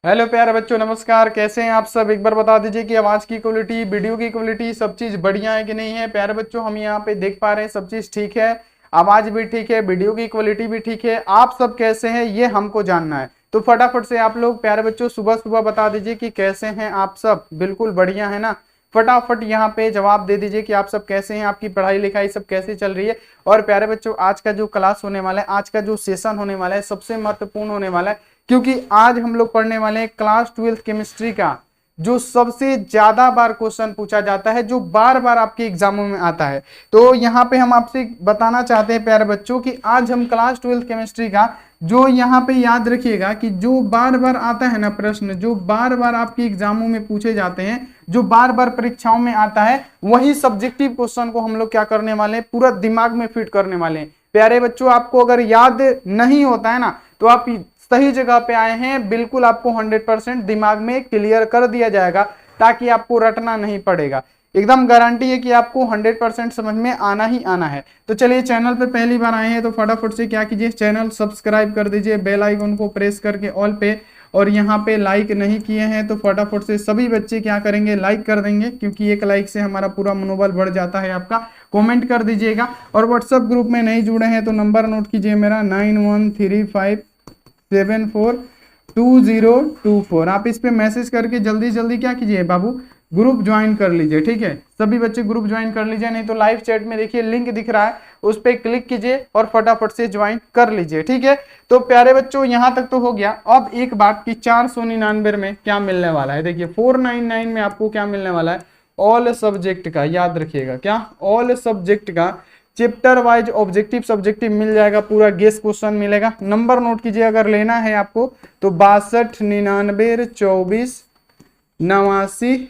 Hello प्यारे बच्चों, नमस्कार। कैसे हैं आप सब? एक बार बता दीजिए कि आवाज की क्वालिटी, वीडियो की क्वालिटी, सब चीज बढ़िया है कि नहीं है। प्यारे बच्चों, हम यहाँ पे देख पा रहे हैं सब चीज ठीक है, आवाज भी ठीक है, वीडियो की क्वालिटी भी ठीक है। आप सब कैसे हैं ये हमको जानना है। तो फटाफट से आप लोग प्यारे बच्चों सुबह सुबह बता दीजिए कि कैसे हैं आप सब। बिल्कुल बढ़िया है ना? फटाफट यहाँ पे जवाब दे दीजिए कि आप सब कैसे हैं, आपकी पढ़ाई लिखाई सब कैसी चल रही है। और प्यारे बच्चों, आज का जो क्लास होने वाला है, आज का जो सेशन होने वाला है, सबसे महत्वपूर्ण होने वाला है, क्योंकि आज हम लोग पढ़ने वाले हैं क्लास 12 केमिस्ट्री का जो सबसे ज्यादा बार क्वेश्चन पूछा जाता है, जो बार बार आपके एग्जामों में आता है। तो यहाँ पे हम आपसे बताना चाहते हैं प्यारे बच्चों कि आज हम क्लास 12 केमिस्ट्री का जो यहाँ पे याद रखिएगा कि जो बार बार आता है ना प्रश्न, जो बार बार आपके एग्जामों में पूछे जाते हैं, जो बार बार परीक्षाओं में आता है, वही सब्जेक्टिव क्वेश्चन को हम लोग क्या करने वाले हैं, पूरा दिमाग में फिट करने वाले हैं। प्यारे बच्चों, आपको अगर याद नहीं होता है ना, तो आप सही जगह पे आए हैं। बिल्कुल आपको 100% दिमाग में क्लियर कर दिया जाएगा, ताकि आपको रटना नहीं पड़ेगा। एकदम गारंटी है कि आपको 100% समझ में आना ही आना है। तो चलिए, चैनल पे पहली बार आए हैं तो फटाफट से क्या कीजिए, चैनल सब्सक्राइब कर दीजिए, बेल आइकन को प्रेस करके ऑल पे। और यहाँ पे लाइक नहीं किए हैं तो फटाफट से सभी बच्चे क्या करेंगे, लाइक कर देंगे, क्योंकि एक लाइक से हमारा पूरा मनोबल बढ़ जाता है आपका। कमेंट कर दीजिएगा। और व्हाट्सएप ग्रुप में नहीं जुड़े हैं तो नंबर नोट कीजिए मेरा 9135742024। आप इस पे मैसेज करके जल्दी जल्दी क्या कीजिए बाबू, ग्रुप ज्वाइन कर लीजिए। ठीक है, सभी बच्चे ग्रुप ज्वाइन कर लीजिए, नहीं तो लाइव चैट में देखिए लिंक दिख रहा है, उस पर क्लिक कीजिए और फटाफट से ज्वाइन कर लीजिए। ठीक है, तो प्यारे बच्चों यहां तक तो हो गया। अब एक बात कि 499 में क्या मिलने वाला है, देखिए 499 में आपको क्या मिलने वाला है, ऑल सब्जेक्ट का। याद रखिएगा, क्या? ऑल सब्जेक्ट का चैप्टर वाइज ऑब्जेक्टिव सब्जेक्टिव मिल जाएगा, पूरा गेस क्वेश्चन मिलेगा। नंबर नोट कीजिए अगर लेना है आपको तो 62 99 24 89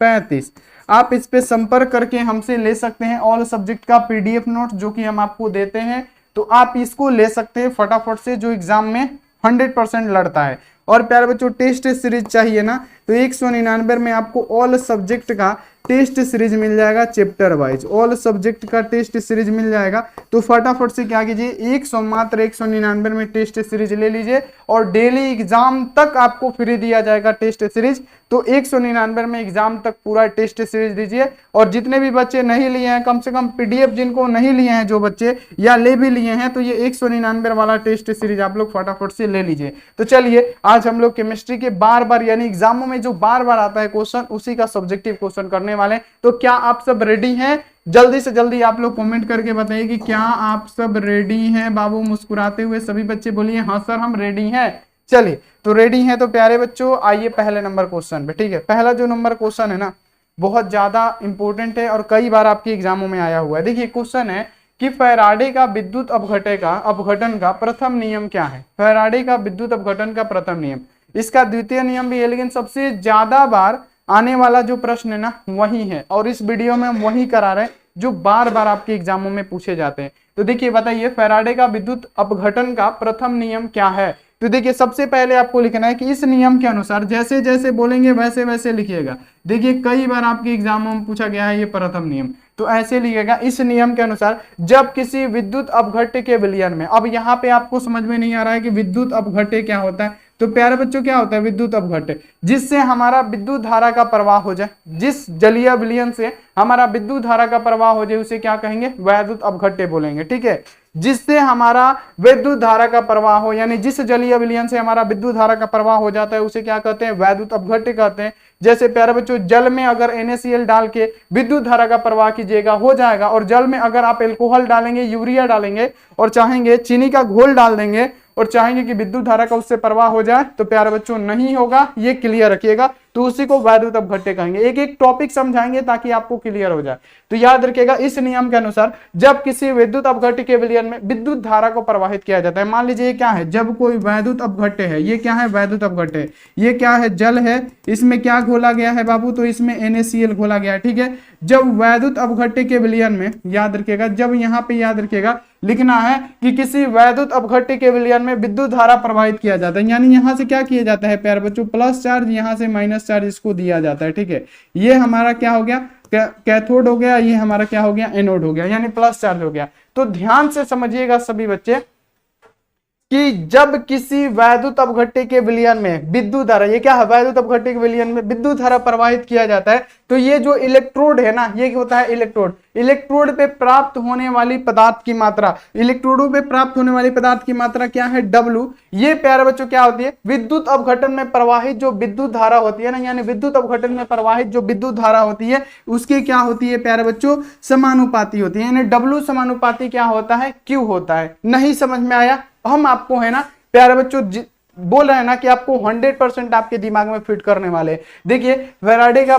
35। आप इस पे संपर्क करके हमसे ले सकते हैं ऑल सब्जेक्ट का पीडीएफ नोट, जो कि हम आपको देते हैं। तो आप इसको ले सकते हैं फटाफट से, जो एग्जाम में 100% लड़ता है। और प्यारे बच्चों, टेस्ट सीरीज चाहिए ना, तो 199 में आपको ऑल सब्जेक्ट का टेस्ट सीरीज मिल जाएगा, चैप्टर वाइज ऑल सब्जेक्ट का टेस्ट सीरीज मिल जाएगा। तो फटाफट से क्या कीजिए, मात्र 199 में टेस्ट सीरीज ले लीजिए, और डेली एग्जाम तक आपको फ्री दिया जाएगा टेस्ट सीरीज। तो 199 में एग्जाम तक पूरा टेस्ट सीरीज दीजिए। और जितने भी बच्चे नहीं लिए हैं, कम से कम पीडीएफ जिनको नहीं लिए हैं जो बच्चे, या ले भी लिए हैं, तो ये 199 वाला टेस्ट सीरीज आप लोग फटाफट से ले लीजिए। तो चलिए, आज हम लोग केमिस्ट्री के बार बार यानी एग्जामों में जो बार बार आता है क्वेश्चन, उसी का सब्जेक्टिव क्वेश्चन करने वाले। तो क्या आप सब रेडी हैं? जल्दी से जल्दी आप लोग कमेंट करके बताइए कि क्या आप सब रेडी हैं। बाबू मुस्कुराते हुए सभी बच्चे बोलिए हाँ सर हम रेडी हैं। चलिए, तो रेडी हैं तो प्यारे बच्चों आइए पहले नंबर क्वेश्चन पे। ठीक है, पहला जो नंबर क्वेश्चन है ना, बहुत ज्यादा इंपॉर्टेंट है और कई बार आपके एग्जामों में आया हुआ है। देखिए क्वेश्चन है कि फैराडे का विद्युत अपघटन का प्रथम नियम क्या है। फैराडे का विद्युत अपघटन का प्रथम नियम, इसका द्वितीय नियम भी है, लेकिन सबसे ज्यादा बार आने वाला जो प्रश्न है ना वही है, और इस वीडियो में हम वही करा रहे हैं जो बार बार आपके एग्जामों में पूछे जाते हैं। तो देखिए बताइए, फैराडे का विद्युत अपघटन का प्रथम नियम क्या है। तो देखिए सबसे पहले आपको लिखना है कि इस नियम के अनुसार, जैसे जैसे बोलेंगे वैसे वैसे लिखिएगा। देखिए कई बार आपके एग्जामों में पूछा गया है ये प्रथम नियम, तो ऐसे लिखिएगा, इस नियम के अनुसार जब किसी विद्युत अपघट्य के विलयन में। अब यहाँ पे आपको समझ में नहीं आ रहा है कि विद्युत अपघट्य क्या होता है। तो प्यारे बच्चों, क्या होता है विद्युत अपघट्य? जिससे हमारा विद्युत धारा का प्रवाह हो जाए, जिस जलीय विलयन से हमारा विद्युत धारा का प्रवाह हो जाए, उसे क्या कहेंगे, वैद्युत अपघट्य बोलेंगे। ठीक है, जिससे हमारा विद्युत धारा का प्रवाह हो, यानी जिस जलीय विलयन से हमारा विद्युत धारा का प्रवाह हो जाता है, उसे क्या कहते हैं, वैद्युत अपघट्य कहते हैं। जैसे प्यारे बच्चों, जल में अगर NaCl डाल के विद्युत धारा का प्रवाह कीजिएगा, हो जाएगा। और जल में अगर आप एल्कोहल डालेंगे, यूरिया डालेंगे, और चाहेंगे चीनी का घोल डाल देंगे, और चाहेंगे कि विद्युत धारा का उससे प्रवाह हो जाए, तो प्यारे बच्चों नहीं होगा, ये क्लियर रखिएगा। तो उसी को वैद्युत अपघट्य कहेंगे। एक एक टॉपिक समझाएंगे ताकि आपको क्लियर हो जाए। तो याद रखिएगा, इस नियम के अनुसार जब किसी विद्युत अपघट्य के विलयन में विद्युत धारा को प्रवाहित किया जाता है, मान लीजिए क्या है, जब कोई वैद्युत अपघट्य है, ये क्या है, वैद्युत अपघट्य है, ये क्या है, जल है, इसमें क्या घोला गया है बाबू, तो इसमें NaCl घोला गया है। ठीक है, जब वैद्युत अपघट्य के विलयन में, याद रखिएगा, जब यहाँ पे याद रखिएगा लिखना है कि किसी वैद्युत अपघट्य के विलयन में विद्युत धारा प्रवाहित किया जाता है, यानी यहां से क्या किया जाता है प्यारे बच्चों, प्लस चार्ज, यहां से माइनस चार्ज इसको दिया जाता है। ठीक है, ये हमारा क्या हो गया, कैथोड हो गया, ये हमारा क्या हो गया, एनोड हो गया, यानी प्लस चार्ज हो गया। तो ध्यान से समझिएगा सभी बच्चे, कि जब किसी वैद्युत अपघट्य के विलयन में विद्युत धारा, ये क्या है, वैद्युत अपघट्य के विलयन में विद्युत धारा प्रवाहित किया जाता है, तो ये जो इलेक्ट्रोड है ना, ये होता है इलेक्ट्रोड। इलेक्ट्रोड पे प्राप्त होने वाली पदार्थ की मात्रा, इलेक्ट्रोडों पे प्राप्त होने वाली पदार्थ की मात्रा क्या है, W। ये प्यारे बच्चों क्या होती है, विद्युत अपघटन में प्रवाहित जो विद्युत धारा होती है ना, यानी विद्युत अपघटन में प्रवाहित जो विद्युत धारा होती है उसकी क्या होती है प्यारे बच्चों, समानुपाती होती है। यानी W समानुपाती क्या होता है, Q होता है। नहीं समझ में आया? हम आपको है ना प्यारे बच्चों बोल रहे हैं ना कि आपको 100% आपके दिमाग में फिट करने वाले। देखिए फैराडे का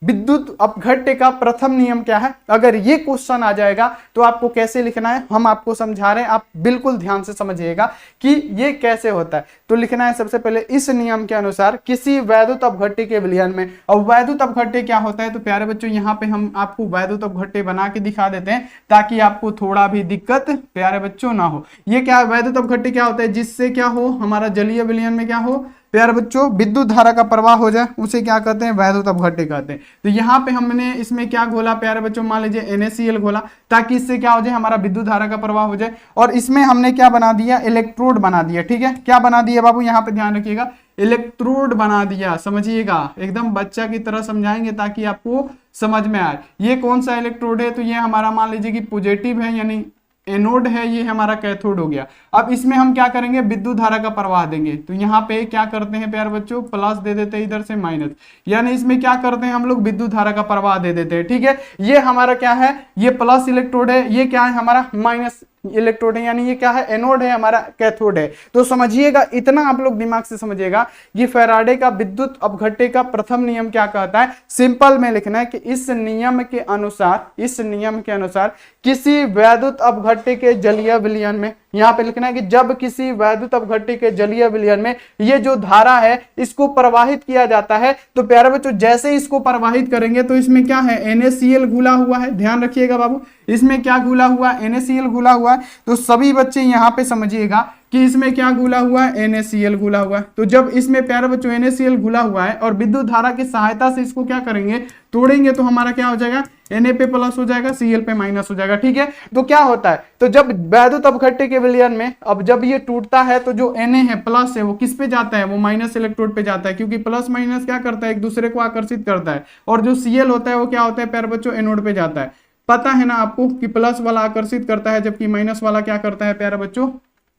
विद्युत अपघट्य का प्रथम नियम क्या है, अगर ये क्वेश्चन आ जाएगा तो आपको कैसे लिखना है हम आपको समझा रहे हैं, आप बिल्कुल ध्यान से समझिएगा कि ये कैसे होता है। तो लिखना है सबसे पहले इस नियम के अनुसार किसी वैद्युत अपघट्य के विलयन में। अब वैद्युत अपघट्य क्या होता है, तो प्यारे बच्चों यहाँ पे हम आपको वैद्युत अपघट्य बना के दिखा देते हैं ताकि आपको थोड़ा भी दिक्कत प्यारे बच्चों ना हो। ये क्या वैद्युत अपघट्य क्या होता है, जिससे क्या हो, हमारा जलीय विलयन में क्या हो प्यारे बच्चों, विद्युत धारा का प्रवाह हो जाए, उसे क्या कहते हैं, वैद्युत अपघट्य कहते हैं। तो यहाँ पे हमने इसमें क्या घोला प्यारे बच्चों, मान लीजिए NaCl घोला, ताकि इससे क्या हो जाए, हमारा विद्युत धारा का प्रवाह हो जाए। और इसमें हमने क्या बना दिया, इलेक्ट्रोड बना दिया। ठीक है, क्या बना दिया बाबू, यहाँ पे ध्यान रखिएगा, इलेक्ट्रोड बना दिया। समझिएगा, एकदम बच्चा की तरह समझाएंगे ताकि आपको समझ में आए। ये कौन सा इलेक्ट्रोड है, तो ये हमारा मान लीजिए कि पॉजिटिव है यानी एनोड है, ये हमारा कैथोड हो गया। अब इसमें हम क्या करेंगे, विद्युत धारा का प्रवाह देंगे। तो यहाँ पे क्या करते हैं प्यारे बच्चों, प्लस दे देते हैं इधर से माइनस, यानी इसमें क्या करते हैं हम लोग, विद्युत धारा का प्रवाह दे देते हैं। ठीक है, ये हमारा क्या है, ये प्लस इलेक्ट्रोड है, ये क्या है हमारा माइनस इलेक्ट्रोड है, यानी ये क्या है, एनोड है, हमारा कैथोड है। तो समझिएगा, इतना आप लोग दिमाग से समझिएगा कि फैराडे का विद्युत अपघट्य का प्रथम नियम क्या कहता है। सिंपल में लिखना है कि इस नियम के अनुसार किसी वैद्युत अपघट्य के जलीय विलयन में, यहां पे लिखना है कि जब किसी वैद्युत अपघट्य के जलीय विलयन में ये जो धारा है इसको प्रवाहित किया जाता है, तो प्यारे बच्चों जैसे इसको प्रवाहित करेंगे तो इसमें क्या है, NaCl घुला हुआ है। ध्यान रखिएगा बाबू, इसमें क्या घुला हुआ है, NaCl घुला हुआ है। तो सभी बच्चे यहां पे समझिएगा कि इसमें क्या घुला हुआ है, NaCl घुला हुआ है। तो जब इसमें प्यारे बच्चों NaCl घुला हुआ है और विद्युत धारा की सहायता से इसको क्या करेंगे, तोड़ेंगे, तो हमारा क्या हो जाएगा, Na पे प्लस हो जाएगा, Cl पे माइनस हो जाएगा। ठीक है, तो क्या होता है, तो जब वैद्युत अपघट्य के विलयन में, अब जब ये टूटता है तो जो Na है, प्लस है, वो किस पे जाता है, वो माइनस इलेक्ट्रोड पे जाता है, क्योंकि प्लस माइनस क्या करता है, एक दूसरे को आकर्षित करता है। और जो Cl होता है वो क्या होता है प्यारे बच्चों, एनोड पे जाता है। पता है ना आपको कि प्लस वाला आकर्षित करता है जबकि माइनस वाला क्या करता है प्यारे बच्चों,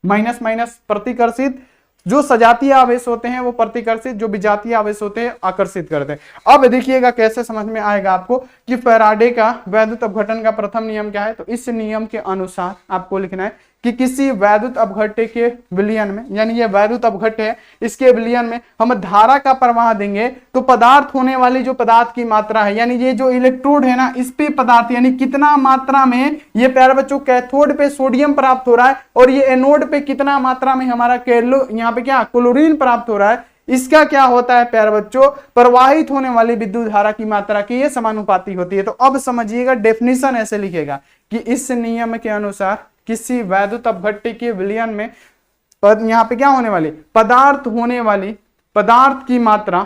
माइनस माइनस प्रतिकर्षित। जो सजातीय आवेश होते हैं वो प्रतिकर्षित, जो विजातीय आवेश होते हैं आकर्षित करते हैं। अब देखिएगा कैसे समझ में आएगा आपको कि फैराडे का वैद्युत अपघटन का प्रथम नियम क्या है। तो इस नियम के अनुसार आपको लिखना है कि किसी वैद्युत अपघट्य के विलयन में, यानी ये वैद्युत अपघट्य है, इसके विलयन में हम धारा का प्रवाह देंगे तो पदार्थ होने वाली जो पदार्थ की मात्रा है, यानी ये जो इलेक्ट्रोड है ना, इस पे पदार्थ यानी कितना मात्रा में ये प्यारे बच्चों कैथोड पे सोडियम प्राप्त हो रहा है और ये एनोड पे कितना मात्रा में हमारा यहाँ पे क्या क्लोरीन प्राप्त हो रहा है, इसका क्या होता है प्यारे बच्चों, प्रवाहित होने वाली विद्युत धारा की मात्रा की ये समानुपाती होती है। तो अब समझिएगा, डेफिनेशन ऐसे लिखेगा कि इस नियम के अनुसार किसी वैद्युत अपघट्य के विलयन में यहाँ पे क्या होने वाली, पदार्थ होने वाली पदार्थ की मात्रा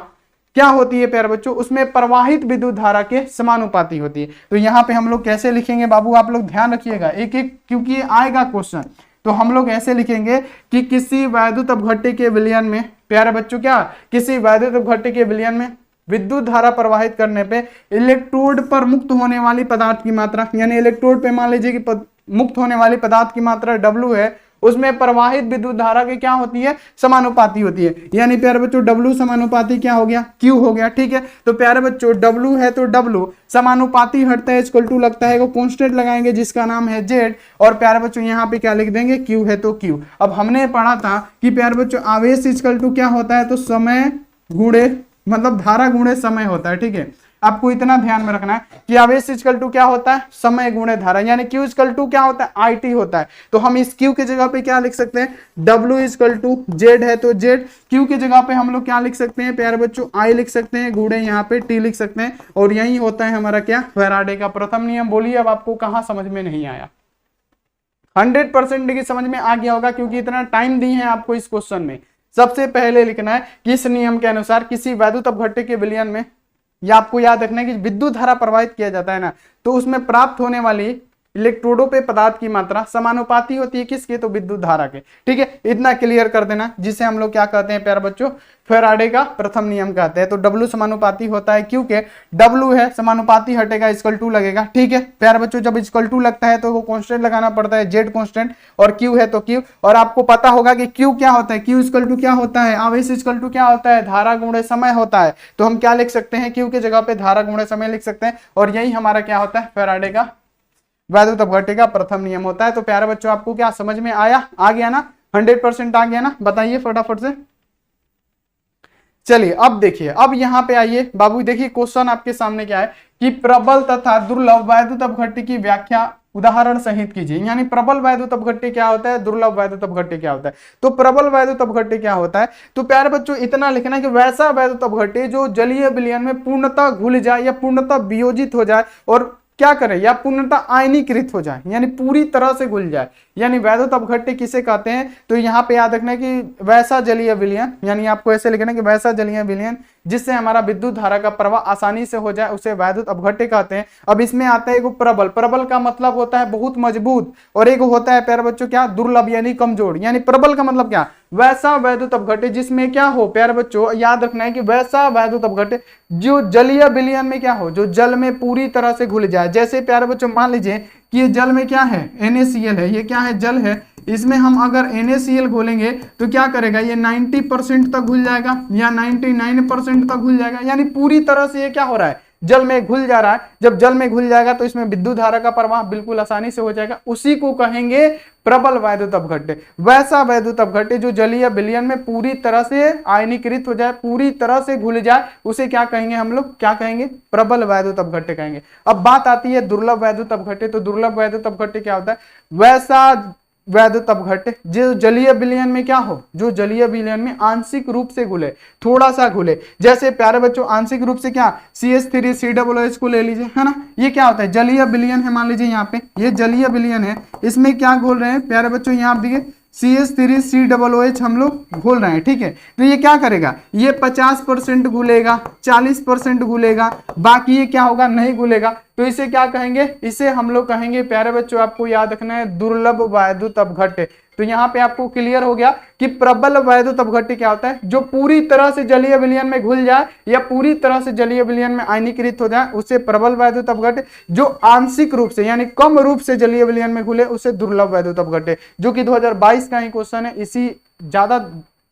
क्या होती है प्यारे बच्चों, उसमें प्रवाहित विद्युत धारा के समानुपाती होती है। तो यहाँ पे हम लोग कैसे लिखेंगे बाबू, आप लोग ध्यान रखिएगा एक एक, क्योंकि ये आएगा क्वेश्चन। तो हम लोग ऐसे लिखेंगे कि किसी वैद्युत अपघट्य के विलयन में प्यारे बच्चों क्या, किसी वैद्युत अपघट्य के विलयन में विद्युत धारा प्रवाहित करने पे इलेक्ट्रोड पर मुक्त होने वाली पदार्थ की मात्रा, यानी इलेक्ट्रोड पे मान लीजिए कि मुक्त होने वाली पदार्थ की मात्रा W है, उसमें प्रवाहित विद्युत धारा की क्या होती है, समानुपाती होती है। यानी प्यारे बच्चों W समानुपाती क्या हो गया, Q हो गया। ठीक है, तो प्यारे बच्चों W है तो W समानुपाती हटता है, इक्वल टू लगता है, वो कांस्टेंट लगाएंगे जिसका नाम है Z, और प्यारे बच्चों यहाँ पे क्या लिख देंगे, Q है तो Q। अब हमने पढ़ा था कि प्यारे बच्चों आवेश इक्वल टू क्या होता है, तो समय गुणे मतलब धारा गुणे समय होता है। ठीक है, आपको इतना ध्यान में रखना है कि आवेश इक्वल टू क्या होता है, समय गुणे धारा, यानी Q इक्वल टू क्या होता है, IT होता है। तो हम इस Q की जगह पे क्या लिख सकते हैं, W इक्वल टू Z है तो Z, Q की जगह पे हम लोग क्या लिख सकते हैं प्यारे बच्चों, I लिख सकते हैं, गुणे यहाँ पे T लिख सकते हैं, और यही होता है हमारा क्या, फैराडे का प्रथम नियम। बोलिए अब आपको कहाँ समझ में नहीं आया, 100% की समझ में आ गया होगा, क्योंकि इतना टाइम दी है आपको इस क्वेश्चन में। सबसे पहले लिखना है कि इस नियम के अनुसार किसी वैद्युत अपघट्य के विलयन में, या आपको याद रखना है कि विद्युत धारा प्रवाहित किया जाता है ना, तो उसमें प्राप्त होने वाली इलेक्ट्रोडों पे पदार्थ की मात्रा समानुपाती होती है किसके, तो विद्युत धारा के। ठीक है, इतना क्लियर कर देना, जिसे हम लोग क्या कहते हैं प्यारे बच्चों, फैराडे का प्रथम नियम कहते हैं। तो W समानुपाती होता है क्योंकि W है, समानुपाती हटेगा इक्वल टू लगेगा। ठीक है प्यारे बच्चों, जब इक्वल टू लगता है तो वो कांस्टेंट लगाना पड़ता है, Z कांस्टेंट, और Q है तो Q। और आपको पता होगा कि Q क्या होता है, Q इक्वल टू क्या होता है, आवेश इक्वल टू क्या होता है, धारा गुणे समय होता है। तो हम क्या लिख सकते हैं, Q की जगह पे धारा गुणे समय लिख सकते हैं, और यही हमारा क्या होता है, फैराडे का वैद्युत अपघट्य का प्रथम नियम होता है। तो प्यारे बच्चों आपको क्या समझ में आया, आ गया ना, 100% आ गया ना, बताइए फटाफट से। चलिए अब देखिए, अब यहाँ पे आइए बाबू, देखिए क्वेश्चन आपके सामने क्या है कि प्रबल तथा दुर्लभ वैद्युत अपघट्य की व्याख्या उदाहरण सहित कीजिए। यानी प्रबल वैद्युत अपघट्य क्या होता है, दुर्लभ वैद्युत अपघट्य क्या होता है। तो प्रबल वैद्युत अपघट्य क्या होता है, तो प्यारे बच्चों इतना लिखना कि वैसा वैद्युत अपघट्य जो जलीय विलयन में पूर्णतः घुल जाए या पूर्णतः वियोजित हो जाए और क्या करे, या पूर्णतः आयनीकृत हो जाए, यानी पूरी तरह से घुल जाए। यानी वैद्युत अपघट्य किसे कहते हैं, तो यहाँ पे याद रखना है कि वैसा जलीय विलयन, यानी आपको ऐसे लिखना है कि वैसा जलीय विलयन जिससे हमारा विद्युत धारा का प्रवाह आसानी से हो जाए, उसे वैद्युत अपघट्य कहते हैं। अब इसमें आता है एक प्रबल, प्रबल का मतलब होता है बहुत मजबूत, और एक होता है प्यारे बच्चों क्या, दुर्लभ यानी कमजोर। यानी प्रबल का मतलब क्या, वैसा वैद्युत अपघट्य जिसमें क्या हो, प्यारे बच्चों याद रखना है कि वैसा वैद्युत अपघट्य जो जलीय विलयन में क्या हो, जो जल में पूरी तरह से घुल जाए। जैसे प्यारे बच्चों मान लीजिए कि ये जल में क्या है, NaCl है, ये क्या है, जल है, इसमें हम अगर NaCl घोलेंगे तो क्या करेगा, ये 90% तक घुल जाएगा या 99% तक घुल जाएगा। यानी पूरी तरह से ये क्या हो रहा है, जल में घुल जा रहा है। जब जल में घुल जाएगा तो इसमें विद्युत धारा का प्रवाह बिल्कुल आसानी से हो जाएगा, उसी को कहेंगे प्रबल वैद्युत अपघट्य। वैसा वैद्युत अपघट्य जो जलीय विलयन में पूरी तरह से आयनीकृत हो जाए, पूरी तरह से घुल जाए, उसे क्या कहेंगे हम लोग, क्या कहेंगे, प्रबल वैद्युत अपघट्य कहेंगे। अब बात आती है दुर्लभ वैद्युत अपघट्य। तो दुर्लभ वैद्युत अपघट्य क्या होता है, वैसा वैद्युत अपघट्य जो जलीय विलयन में क्या हो, जो जलीय विलयन में आंशिक रूप से घुले, थोड़ा सा घुले। जैसे प्यारे बच्चों आंशिक रूप से क्या, CH3COOH को ले लीजिए, है ना, ये क्या होता है, जलीय विलयन है। मान लीजिए यहाँ पे ये जलीय विलयन है, इसमें क्या घोल रहे हैं प्यारे बच्चों, यहाँ देखिए CH3COOH हम लोग घोल रहे हैं। ठीक है, तो ये क्या करेगा, ये 50% घुलेगा, 40% घुलेगा, बाकी ये क्या होगा, नहीं घुलेगा। तो इसे क्या कहेंगे, इसे हम लोग कहेंगे प्यारे बच्चों, आपको याद रखना है, दुर्लभ वैद्युत अपघट्य। तो यहाँ पे आपको क्लियर हो गया कि प्रबल वैद्युत अपघट्य क्या होता है, जो पूरी तरह से जलीय विलयन में घुल जाए या पूरी तरह से जलीय विलयन में आयनीकृत हो जाए, उसे प्रबल वैद्युत अपघट्य। जो आंशिक रूप से यानी कम रूप से जलीय विलयन में घुले, उसे दुर्लभ वैद्युत अपघट्य। जो कि 2022 का ही क्वेश्चन है, इसी ज्यादा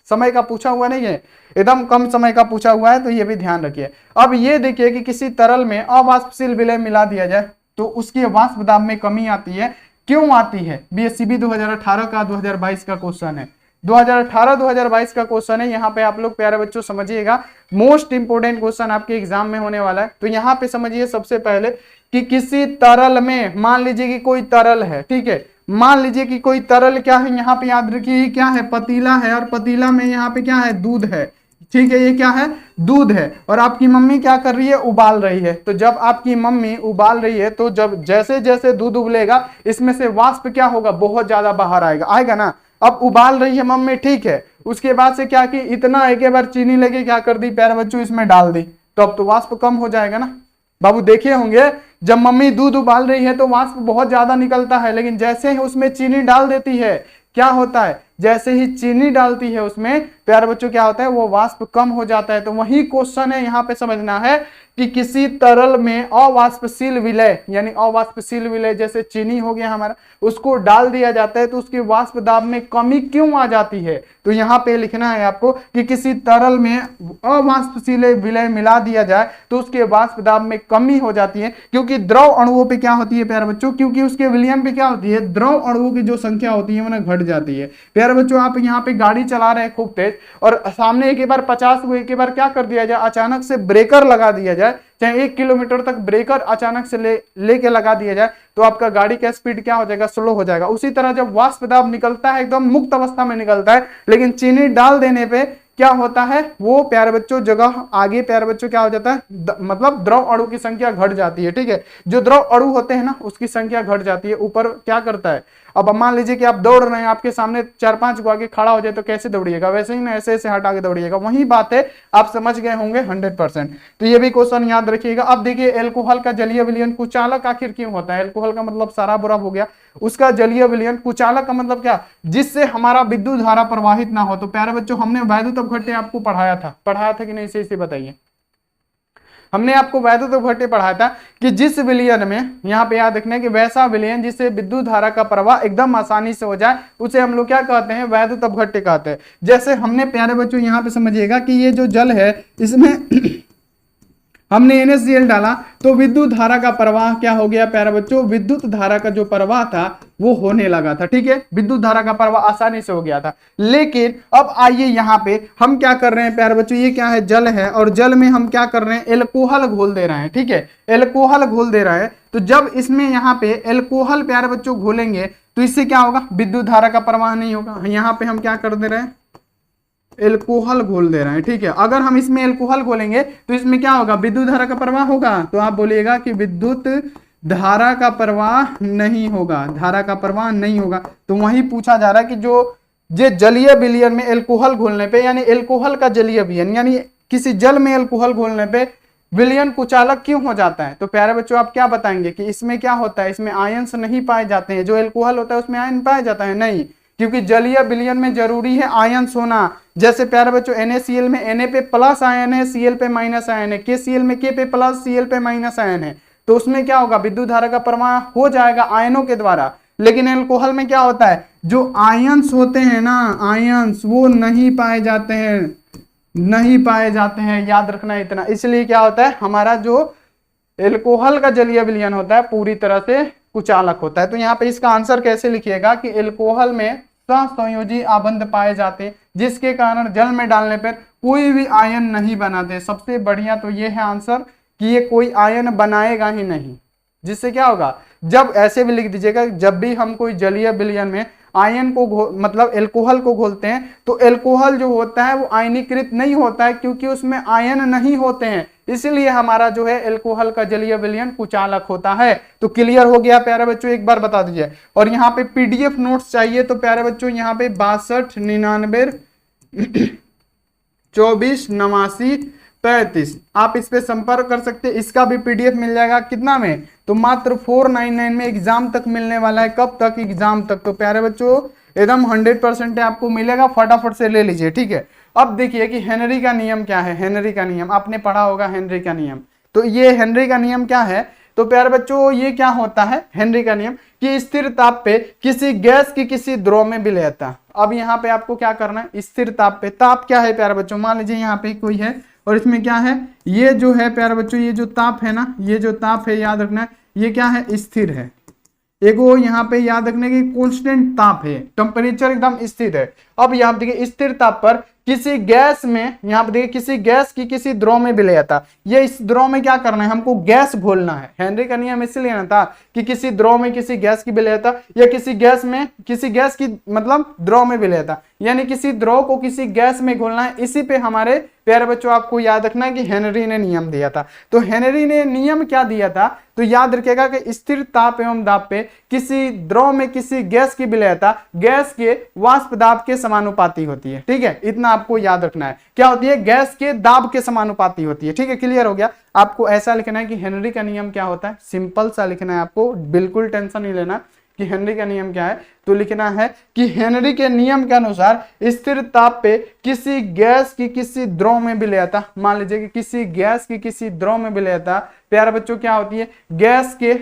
समय का पूछा हुआ नहीं है, एकदम कम समय का पूछा हुआ है, तो ये भी ध्यान रखिए। अब ये देखिए कि किसी तरल में अवाष्पशील विलय मिला दिया जाए तो उसकी वाष्प दाब में कमी आती है, क्यों आती है। BSCB 2018 का 2022 का क्वेश्चन है, 2018-2022 का क्वेश्चन है। यहाँ पे आप लोग प्यारे बच्चों समझिएगा, मोस्ट इंपोर्टेंट क्वेश्चन आपके एग्जाम में होने वाला है। तो यहाँ पे समझिए सबसे पहले कि किसी तरल में, मान लीजिए कि कोई तरल है, ठीक है, मान लीजिए कि कोई तरल क्या है, यहाँ पे याद रखिए क्या है, पतीला है, और पतीला में यहाँ पे क्या है, दूध है। ठीक है, ये क्या है, दूध है, और आपकी मम्मी क्या कर रही है, उबाल रही है। तो जब आपकी मम्मी उबाल रही है तो जब जैसे जैसे दूध उबलेगा, इसमें से वाष्प क्या होगा, बहुत ज्यादा बाहर आएगा, आएगा ना। अब उबाल रही है मम्मी, ठीक है, उसके बाद से क्या की, इतना एक बार चीनी लेके क्या कर दी प्यारे बच्चों, इसमें डाल दी, तो अब तो वाष्प कम हो जाएगा ना। बाबू देखे होंगे जब मम्मी दूध उबाल रही है तो वाष्प बहुत ज्यादा निकलता है, लेकिन जैसे ही उसमें चीनी डाल देती है क्या होता है, जैसे ही चीनी डालती है उसमें प्यारे बच्चों क्या होता है, वो वाष्प कम हो जाता है। तो वही क्वेश्चन है, यहाँ पे समझना है कि किसी तरल में अवाष्पशील विलय, यानी अवाष्पशील विलय जैसे चीनी हो गया हमारा, उसको डाल दिया जाता है तो उसकी वाष्प दाब में कमी क्यों आ जाती है। तो यहाँ पे लिखना है आपको कि किसी तरल में अवाष्पशील विलय मिला दिया जाए तो उसके वाष्प दाब में कमी हो जाती है, क्योंकि द्रव अणुओं पे क्या होती है प्यारे बच्चों, क्योंकि उसके विलयन पे क्या होती है, द्रव अणुओं की जो संख्या होती है वो घट जाती है। प्यारे बच्चों आप यहाँ पे गाड़ी चला रहे हैं खूब तेज, और सामने एक बार 50 को एक बार क्या कर दिया जाए, अचानक से ब्रेकर लगा दिया जाए, चाहे 1 किलोमीटर तक ब्रेकर अचानक से लेके लगा दिया जाए, तो आपका गाड़ी का स्पीड क्या हो जाएगा, स्लो हो जाएगा। उसी तरह जब वाष्प दाब निकलता है एकदम मुक्त अवस्था में निकलता है, लेकिन चीनी डाल देने पे क्या होता है, वो प्यारे बच्चों जगह आगे प्यारे बच्चों क्या हो जाता है, मतलब द्रव अणु की संख्या घट जाती है। ठीक है, जो द्रव अणु होते हैं ना उसकी संख्या घट जाती है, ऊपर क्या करता है, अब मान लीजिए कि आप दौड़ रहे हैं, आपके सामने 4-5 को आगे खड़ा हो जाए तो कैसे दौड़िएगा, वैसे ही ना ऐसे ऐसे हटा के दौड़िएगा। वही बात है, आप समझ गए होंगे 100%। तो ये भी क्वेश्चन याद रखिएगा। अब देखिए एल्कोहल का जलीय विलयन कुचालक आखिर क्यों होता है? एल्कोहल का मतलब सारा बुरा हो गया, उसका जलीय विलयन कुचालक का मतलब क्या? जिससे हमारा विद्युत धारा प्रवाहित ना हो। तो प्यारे बच्चों हमने वैद्युत अपघट्य आपको पढ़ाया था कि नहीं, इसे बताइए। हमने आपको वैद्युत अपघट्य पढ़ाया था कि जिस विलयन में, यहाँ पे याद रखना है कि वैसा विलयन जिससे विद्युत धारा का प्रवाह एकदम आसानी से हो जाए, उसे हम लोग क्या कहते हैं? वैद्युत अपघट्य कहते हैं। जैसे हमने प्यारे बच्चों यहाँ पे समझिएगा कि ये जो जल है इसमें हमने NaCl डाला तो विद्युत धारा का प्रवाह क्या हो गया प्यारे बच्चों? विद्युत धारा का जो प्रवाह था वो होने लगा था, ठीक है, विद्युत धारा का प्रवाह आसानी से हो गया था। लेकिन अब आइए यहाँ पे हम क्या कर रहे हैं प्यारे बच्चों, ये क्या है? जल है, और जल में हम क्या कर रहे हैं? एल्कोहल घोल दे रहे हैं, ठीक है, एल्कोहल घोल दे रहे हैं। तो जब इसमें यहाँ पे एल्कोहल प्यारे बच्चों घोलेंगे तो इससे क्या होगा? विद्युत धारा का प्रवाह नहीं होगा। यहाँ पे हम क्या कर दे रहे हैं? एल्कोहल घोल दे रहे हैं, ठीक है। अगर हम इसमें एल्कोहल घोलेंगे तो इसमें क्या होगा? विद्युत धारा का प्रवाह होगा। तो आप बोलिएगा कि विद्युत धारा का प्रवाह नहीं होगा, धारा का प्रवाह नहीं होगा। तो वही पूछा जा रहा है कि जो जलीय विलयन में एल्कोहल घोलने पे, यानी एल्कोहल का जलीय विलयन, यानी किसी जल में एल्कोहल घोलने पे विलयन कुचालक क्यों हो जाता है? तो प्यारे बच्चों आप क्या बताएंगे कि इसमें क्या होता है? इसमें आयंस नहीं पाए जाते हैं। जो एल्कोहल होता है उसमें आयन पाया जाता है? नहीं, क्योंकि जलीय विलयन में जरूरी है आयंस होना। जैसे प्यारे बच्चों NaCl में Na पे प्लस आयन है, Cl पे माइनस आयन है, KCl में K पे प्लस Cl पे माइनस आयन है। तो उसमें क्या होगा? विद्युत धारा का प्रवाह हो जाएगा आयनों के द्वारा। लेकिन एल्कोहल में क्या होता है? जो आयंस होते हैं ना, आयंस वो नहीं पाए जाते हैं, नहीं पाए जाते हैं, याद रखना इतना। इसलिए क्या होता है? हमारा जो एल्कोहल का जलीय विलयन होता है पूरी तरह से कुचालक होता है। तो यहाँ पे इसका आंसर कैसे लिखिएगा कि एल्कोहल में सहसंयोजी आबंध पाए जाते हैं, जिसके कारण जल में डालने पर कोई भी आयन नहीं बनाते। सबसे बढ़िया तो ये है आंसर कि ये कोई आयन बनाएगा ही नहीं। जिससे क्या होगा? जब ऐसे भी लिख दीजिएगा, जब भी हम कोई जलीय विलयन में आयन को मतलब एल्कोहल को घोलते हैं तो एल्कोहल जो होता है वो आयनीकृत नहीं होता है, क्योंकि उसमें आयन नहीं होते हैं। इसलिए हमारा जो है एल्कोहल का जलीय विलयन कुचालक होता है। तो क्लियर हो गया प्यारे बच्चों? एक बार बता दीजिए। और यहाँ पे PDF नोट्स चाहिए तो प्यारे बच्चों यहाँ पे 62 99 24 89 35 आप इस पे संपर्क कर सकते हैं। इसका भी PDF मिल जाएगा कितना में? तो मात्र 499 में एग्जाम तक मिलने वाला है। कब तक? एग्जाम तक। तो प्यारे बच्चों एकदम 100% आपको मिलेगा, फटाफट से ले लीजिए, ठीक है। अब देखिए कि हेनरी का नियम क्या है। हेनरी का नियम आपने पढ़ा होगा, हेनरी का नियम। तो ये हेनरी का नियम क्या है? तो प्यारे बच्चों ये क्या होता है हेनरी का नियम कि स्थिर ताप पे किसी गैस की किसी द्रव में विलयता। अब यहाँ पे आपको क्या करना है? स्थिर ताप पे, ताप क्या है प्यारे बच्चों? मान लीजिए यहाँ पे कोई है और इसमें क्या है? ये जो है प्यारे बच्चों, ये जो ताप है ना, ये जो ताप है याद रखना है, ये क्या है? स्थिर है। एगो यहाँ पे याद रखने की कांस्टेंट ताप है, टेम्परेचर एकदम स्थिर है। अब यहाँ पे देखिए स्थिर ताप पर किसी गैस में, यहाँ पे देखिए किसी गैस की किसी द्रव में विलयता। ये इस द्रव में क्या करना है? हमको गैस घोलना है। हेनरी का नियम इसलिए ना था कि किसी द्रव में किसी गैस की विलयता, या किसी गैस में किसी गैस की मतलब द्रव में विलयता, यानी किसी द्रव को किसी गैस में घोलना है। इसी पे हमारे प्यारे बच्चों आपको याद रखना है कि हेनरी ने नियम दिया था। तो हेनरी ने नियम क्या दिया था? तो याद रखिएगा कि स्थिर ताप एवं दाब पे किसी द्रव में किसी गैस की विलयता गैस के वाष्प दाब के समानुपाती होती है, ठीक है। इतना आपको याद रखना है। क्या होती है? गैस के दाब के समानुपाती होती है, ठीक है। क्लियर हो गया? आपको ऐसा लिखना है कि हेनरी का नियम क्या होता है, सिंपल सा लिखना है आपको, बिल्कुल टेंशन नहीं लेना कि हेनरी का नियम क्या है। तो लिखना है कि हेनरी के नियम के अनुसार स्थिर ताप पे किसी गैस की किसी द्रव में विलयता, मान लीजिए कि किसी गैस की किसी द्रव में विलयता प्यारे बच्चों क्या होती है? गैस के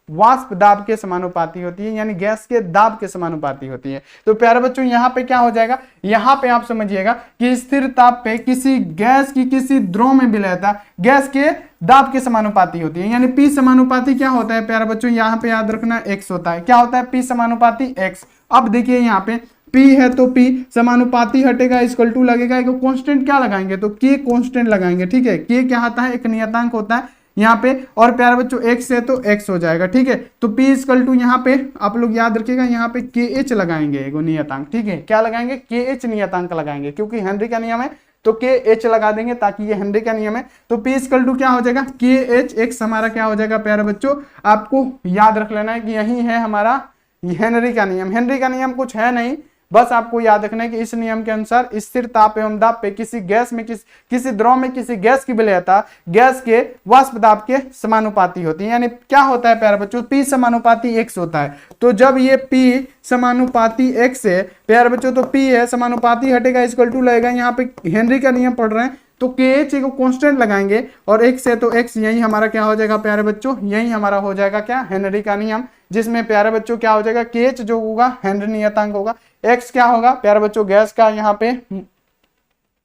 वाष्प दाब के समानुपाती होती है, यानी गैस के दाब के समानुपाती होती है। तो प्यारे बच्चों यहाँ पे क्या हो जाएगा? यहाँ पे आप समझिएगा कि स्थिर ताप पे किसी गैस की किसी द्रव में विलयता गैस के दाब के समानुपाती होती है, यानी P समानुपाती क्या होता है प्यारे बच्चों? यहाँ पे याद रखना X होता है। क्या होता है? P समानुपाती X। अब देखिए यहाँ पे P है तो P समानुपाती हटेगा, इक्वल टू लगेगा, एक कांस्टेंट क्या लगाएंगे? तो K कांस्टेंट लगाएंगे, ठीक है। K क्या आता है? एक नियतांक होता है यहाँ पे, और प्यारे बच्चों x है तो x हो जाएगा, ठीक है। तो P इक्वल टू यहाँ पे आप लोग याद रखिएगा, यहाँ पे KH लगाएंगे, एगो नियतांक, ठीक है। क्या लगाएंगे? KH नियतांक लगाएंगे, क्योंकि हेनरी का नियम है तो KH लगा देंगे ताकि ये हेनरी का नियम है। तो P इक्वल टू क्या हो जाएगा? KH। x हमारा क्या हो जाएगा प्यारे बच्चों? आपको याद रख लेना है कि यही है हमारा, हेनरी का नियम। हेनरी का नियम कुछ है नहीं, बस आपको याद रखना है कि इस नियम के अनुसार स्थिर ताप एवं दाब पे किसी गैस में किसी द्रव में किसी गैस की विलयता गैस के वाष्प दाब के समानुपाती होती है। यानी क्या होता है प्यारे बच्चों, P समानुपाती x होता है। तो जब ये P समानुपाती x है प्यारे बच्चों, तो P है समानुपाती हटेगा इक्वल टू लगेगा, यहाँ पे हेनरी का नियम पढ़ रहे हैं तो KH को कांस्टेंट लगाएंगे और x है तो x यही हमारा क्या हो जाएगा प्यारे बच्चों, यही हमारा हो जाएगा क्या, हेनरी का नियम। जिसमें प्यारे बच्चों क्या हो जाएगा, KH जो होगा हेनरी नियतांक होगा, x क्या होगा प्यारे बच्चों गैस का यहाँ पे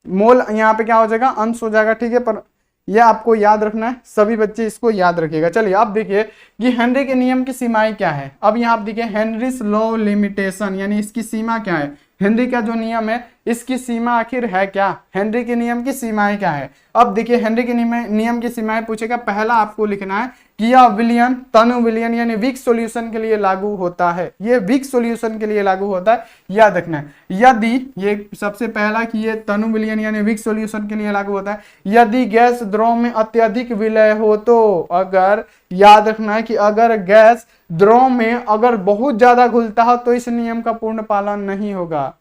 मोल, यहाँ पे क्या हो जाएगा अंश हो जाएगा। ठीक है, पर यह आपको याद रखना है, सभी बच्चे इसको याद रखिएगा। चलिए अब देखिए कि हेनरी के नियम की सीमाएं क्या है। अब यहाँ आप देखिए हेनरीज लॉ लिमिटेशन, यानी इसकी सीमा क्या है। हेनरी का जो नियम है इसकी सीमा आखिर है क्या, हेनरी के नियम की सीमाएं क्या है। अब देखिए हेनरी के नियम की सीमाएं पूछेगा, पहला आपको लिखना है कि यह विलयन तनु विलयन यानी वीक सॉल्यूशन के लिए लागू होता है। ये वीक सॉल्यूशन के लिए लागू होता है, याद रखना है। यदि ये सबसे पहला कि ये तनु विलयन यानी वीक सॉल्यूशन के लिए लागू होता है यदि गैस द्रव में अत्यधिक विलय हो तो, अगर याद रखना है कि अगर गैस द्रव में अगर बहुत ज्यादा घुलता हो तो इस नियम का पूर्ण पालन नहीं होगा।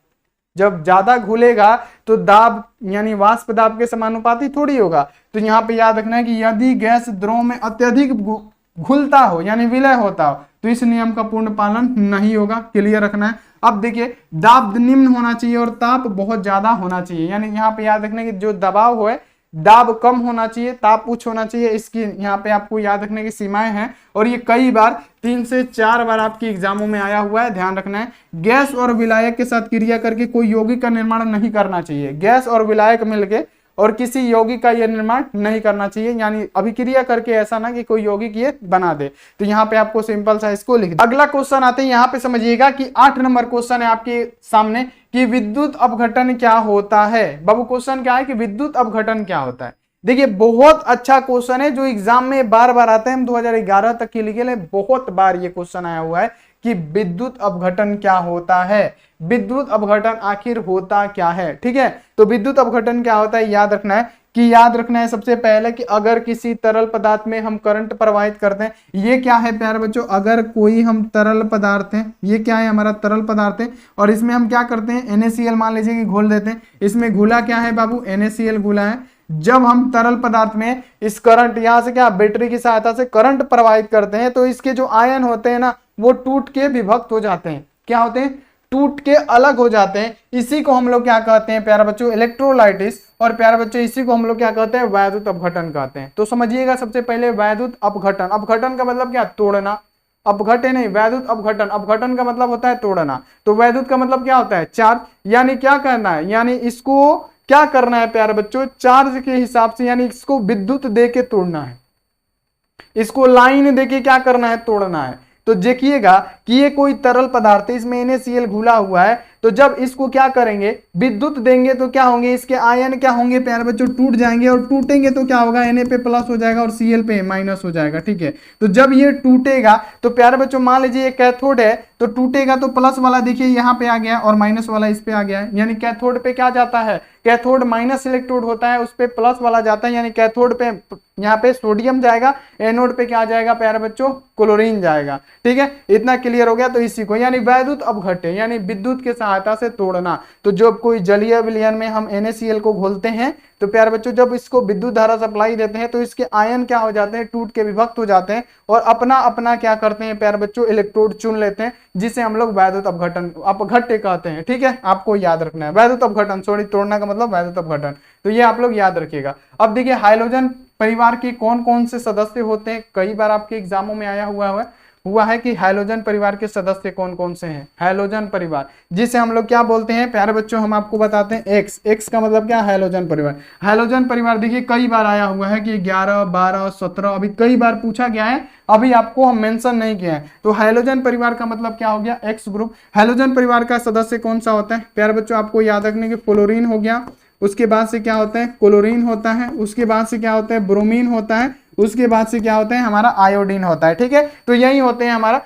जब ज्यादा घुलेगा तो दाब यानी वाष्प दाब के समानुपाती थोड़ी होगा। तो यहाँ पे याद रखना है कि यदि गैस द्रव में अत्यधिक घुलता हो यानी विलय होता हो तो इस नियम का पूर्ण पालन नहीं होगा, क्लियर रखना है। अब देखिए दाब निम्न होना चाहिए और ताप बहुत ज्यादा होना चाहिए, यानी यहाँ पे याद रखना है कि जो दबाव है दाब कम होना चाहिए, ताप उच्च होना चाहिए। इसकी यहाँ पे आपको याद रखने की सीमाएं हैं और ये कई बार 3 से 4 बार आपकी एग्जामों में आया हुआ है, ध्यान रखना है। गैस और विलायक के साथ क्रिया करके कोई यौगिक का निर्माण नहीं करना चाहिए। गैस और विलायक मिलके और किसी यौगिक का यह निर्माण नहीं करना चाहिए, यानी अभिक्रिया करके ऐसा ना कि कोई यौगिक ये बना दे। तो यहाँ पे आपको सिंपल सा इसको लिख दे। अगला क्वेश्चन आते हैं, यहाँ पे समझिएगा कि 8 नंबर क्वेश्चन है आपके सामने कि विद्युत अपघटन क्या होता है। बाबू क्वेश्चन क्या है कि विद्युत अपघटन क्या होता है। देखिए बहुत अच्छा क्वेश्चन है जो एग्जाम में बार बार आता है, हम 2011 तक के लिए बहुत बार ये क्वेश्चन आया हुआ है कि विद्युत अपघटन क्या होता है, विद्युत अपघटन आखिर होता क्या है। ठीक है, तो विद्युत अपघटन क्या होता है याद रखना है कि याद रखना है सबसे पहले कि अगर किसी तरल पदार्थ में हम करंट प्रवाहित करते हैं, ये क्या है प्यारे बच्चों, अगर कोई हम तरल पदार्थ है, ये क्या है हमारा तरल पदार्थ है और इसमें हम क्या करते हैं NaCl मान लीजिए कि घोल देते हैं। इसमें घुला क्या है बाबू, NaCl घुला है। जब हम तरल पदार्थ में इस करंट यहां से क्या बैटरी की सहायता से करंट प्रवाहित करते हैं तो इसके जो आयन होते हैं ना वो टूट के विभक्त हो जाते हैं। क्या होते हैं, टूट के अलग हो जाते हैं। इसी को हम लोग क्या कहते हैं प्यारे बच्चों, इलेक्ट्रोलाइटिस। और प्यारे बच्चों इसी को हम लोग क्या कहते हैं, वैद्युत अपघटन कहते हैं। तो समझिएगा सबसे पहले वैद्युत अपघटन, अपघटन का मतलब क्या, तोड़ना। अपघटे नहीं, वैद्युत अपघटन, अपघटन का मतलब होता है तोड़ना। तो वैद्युत का मतलब क्या होता है, चार्ज, यानी क्या करना है, यानी इसको क्या करना है प्यारे बच्चों, चार्ज के हिसाब से, यानी इसको विद्युत दे के तोड़ना है, इसको लाइन दे के क्या करना है, तोड़ना है। तो देखिएगा कि ये कोई तरल पदार्थ है, इसमें NaCl घुला हुआ है, तो जब इसको क्या करेंगे, विद्युत देंगे तो क्या होंगे, इसके आयन क्या होंगे प्यारे बच्चों, टूट जाएंगे। और टूटेंगे तो क्या होगा, Na पे प्लस हो जाएगा और Cl पे माइनस हो जाएगा। ठीक है, तो जब ये टूटेगा तो प्यारे बच्चों मान लीजिए ये कैथोड है, तो टूटेगा तो प्लस वाला देखिए यहाँ पे आ गया और माइनस वाला इस पे आ गया है, यानी कैथोड पे क्या जाता है, कैथोड माइनस इलेक्ट्रोड होता है, उस पे प्लस वाला जाता है, यानी कैथोड पे यहाँ पे सोडियम जाएगा, एनोड पे क्या जाएगा प्यारे बच्चों, क्लोरीन जाएगा। ठीक है, इतना क्लियर हो गया। तो इसी को यानी वैद्युत अपघटन यानी विद्युत के सहायता से तोड़ना। तो जब कोई जलीय विलयन में हम NaCl को घोलते हैं तो प्यारे बच्चों जब इसको विद्युत धारा सप्लाई देते हैं तो इसके आयन क्या हो जाते हैं, टूट के विभक्त हो जाते हैं और अपना अपना क्या करते हैं प्यारे बच्चों, इलेक्ट्रोड चुन लेते हैं, जिसे हम लोग वैद्युत अपघटन अपघट्य कहते हैं। ठीक है, आपको याद रखना है वैद्युत अपघटन, सॉरी तोड़ना का मतलब वैद्युत अपघटन। तो ये आप लोग याद रखिएगा। अब देखिए हाइड्रोजन परिवार के कौन कौन से सदस्य होते हैं, कई बार आपके एग्जामों में आया हुआ है कि हाइड्रोजन परिवार के सदस्य कौन कौन से हैं। हाइड्रोजन परिवार जिसे हम लोग क्या बोलते हैं प्यारे बच्चों, हम आपको बताते हैं एक्स का मतलब क्या, हाइड्रोजन परिवार। हाइड्रोजन परिवार देखिए कई बार आया हुआ है कि 11, 12, 17 अभी कई बार पूछा गया है, अभी आपको हम मेंशन नहीं किया है। तो हाइड्रोजन परिवार का मतलब क्या हो गया, एक्स ग्रुप। हाइड्रोजन परिवार का सदस्य कौन सा होता है प्यारे बच्चों, आपको याद रखने के फ्लोरीन हो गया, उसके बाद से क्या होता है, क्लोरीन होता है, उसके बाद से क्या होता है, ब्रोमीन होता है, उसके बाद से क्या होता है हमारा आयोडीन होता है। ठीक है, तो यही होते हैं हमारा,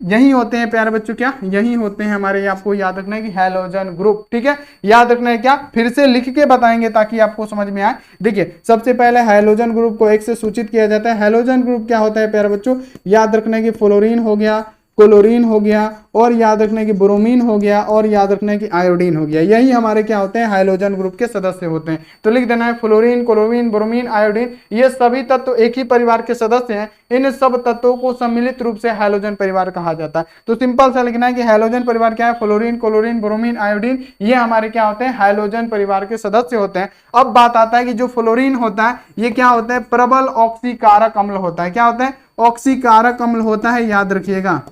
यही होते हैं प्यारे बच्चों क्या, यही होते हैं हमारे, आपको याद रखना है कि हाइड्रोजन ग्रुप। ठीक है, याद रखना है क्या, फिर से लिख के बताएंगे ताकि आपको समझ में आए। देखिए सबसे पहले हाइड्रोजन ग्रुप को एक से सूचित किया जाता है। हाइड्रोजन ग्रुप क्या होता है प्यारे बच्चों, याद रखना है कि फ्लोरीन हो गया, क्लोरीन हो गया, और याद रखना कि ब्रोमीन हो गया, और याद रखना कि आयोडीन हो गया। यही हमारे क्या होते हैं, हाइड्रोजन ग्रुप के सदस्य होते हैं। तो लिख देना है फ्लोरीन, क्लोरीन, ब्रोमीन, आयोडीन, ये सभी तत्व एक ही परिवार के सदस्य हैं। इन सब तत्वों को सम्मिलित रूप से हाइड्रोजन परिवार कहा जाता है। तो सिंपल सा लिखना है कि हाइड्रोजन परिवार क्या है, फ्लोरीन, क्लोरीन, ब्रोमीन, आयोडीन, ये हमारे क्या होते हैं, हाइड्रोजन परिवार के सदस्य होते हैं। अब बात आता है कि जो फ्लोरीन होता है ये क्या होता है, प्रबल ऑक्सीकारक अम्ल होता है। क्या होता है, ऑक्सीकारक अम्ल होता है, याद रखिएगा।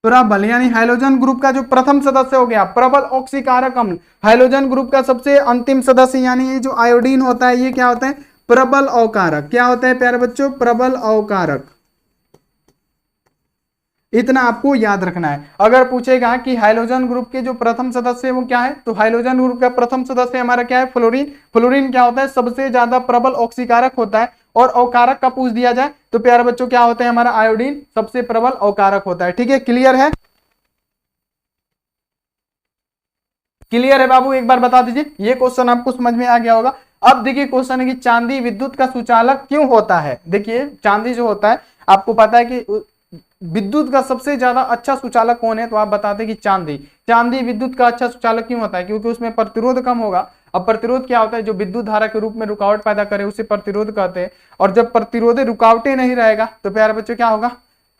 प्रबल यानी हाइड्रोजन ग्रुप का जो प्रथम सदस्य हो गया प्रबल ऑक्सीकारक अम्ल, हाइड्रोजन ग्रुप का सबसे अंतिम सदस्य यानी ये जो आयोडीन होता है ये क्या होता है, प्रबल अवकारक। क्या होता है प्यारे बच्चों, प्रबल अवकारक। इतना आपको याद रखना है। अगर पूछेगा कि हाइड्रोजन ग्रुप के जो प्रथम सदस्य है वो क्या है, तो हाइड्रोजन ग्रुप का प्रथम सदस्य हमारा क्या है, फ्लोरीन। फ्लोरीन क्या होता है, सबसे ज्यादा प्रबल ऑक्सीकारक होता है। और अवकारक का पूछ दिया जाए तो प्यारे बच्चों क्या होता है, हमारा आयोडीन सबसे प्रबल अवकारक होता है। ठीक है, क्लियर है, क्लियर है बाबू, एक बार बता दीजिए। ये क्वेश्चन आपको समझ में आ गया होगा। अब देखिए क्वेश्चन है कि चांदी विद्युत का सुचालक क्यों होता है। देखिए चांदी जो होता है, आपको पता है कि विद्युत का सबसे ज्यादा अच्छा सुचालक कौन है, तो आप बताते कि चांदी। चांदी विद्युत का अच्छा सुचालक क्यों होता है, क्योंकि उसमें प्रतिरोध कम होगा। अब प्रतिरोध क्या होता है, जो विद्युत धारा के रूप में रुकावट पैदा करे उसे प्रतिरोध कहते हैं। और जब प्रतिरोध रुकावटें नहीं रहेगा तो प्यारे बच्चों क्या होगा,